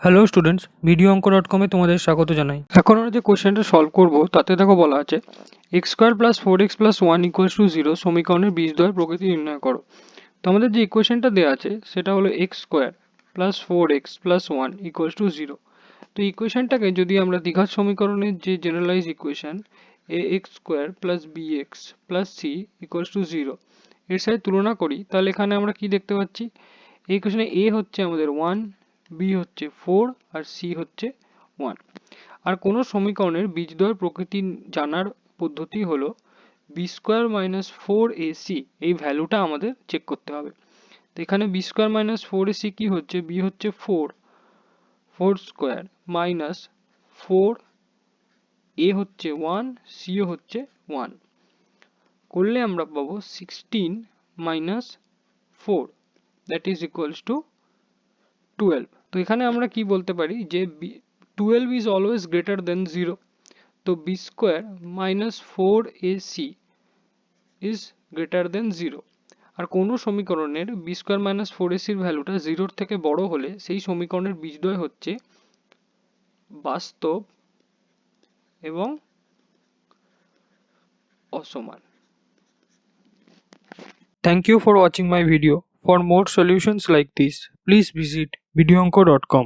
Hello students, video অঙ্ক.com এ তোমাদের স্বাগত জানাই। এখন আমরা যে কোশ্চেনটা সলভ করব তাতে দেখো বলা আছে x square plus 4x plus 1 equals to 0 সমীকরণের বীজদ্বয়ের প্রকৃতি নির্ণয় করো। তো আমাদের যে ইকুয়েশনটা দেওয়া আছে সেটা হলো x square plus 4x plus 1 equals to 0। তো ইকুয়েশনটাকে যদি আমরা দ্বিঘাত সমীকরণের যে generalise equation a x square plus b x plus c equals to 0 এর সাথে তুলনা করি, তাহলে এখানে আমরা কি দেখতে পাচ্ছি, এই ইকুয়েশনে এ হচ্ছে আমাদের 1, বি হচ্ছে 4 আর সি হচ্ছে 1। আর কোনো সমীকরণের বীজদ্বয়ের প্রকৃতি জানার পদ্ধতি হলো বি স্কোয়ার মাইনাস 4ac, এই ভ্যালুটা আমাদের চেক করতে হবে। তো এখানে বি স্কোয়ার মাইনাস 4ac কি হচ্ছে, বি হচ্ছে 4 স্কোয়ার মাইনাস 4, এ হচ্ছে 1, সিও হচ্ছে 1, করলে আমরা পাবো 16 minus 4 that is equals to 12। তো এখানে আমরা কি বলতে পারি যে 12 is always greater than 0, তো b square minus 4ac is greater than 0। আর কোনো সমীকরণের b square minus 4ac এর ভ্যালুটা 0 থেকে বড় হলে সেই সমীকরণের বীজদ্বয় হচ্ছে বাস্তব এবং অসমান। Thank you for watching my video. For more solutions like this, please visit videoonko.com.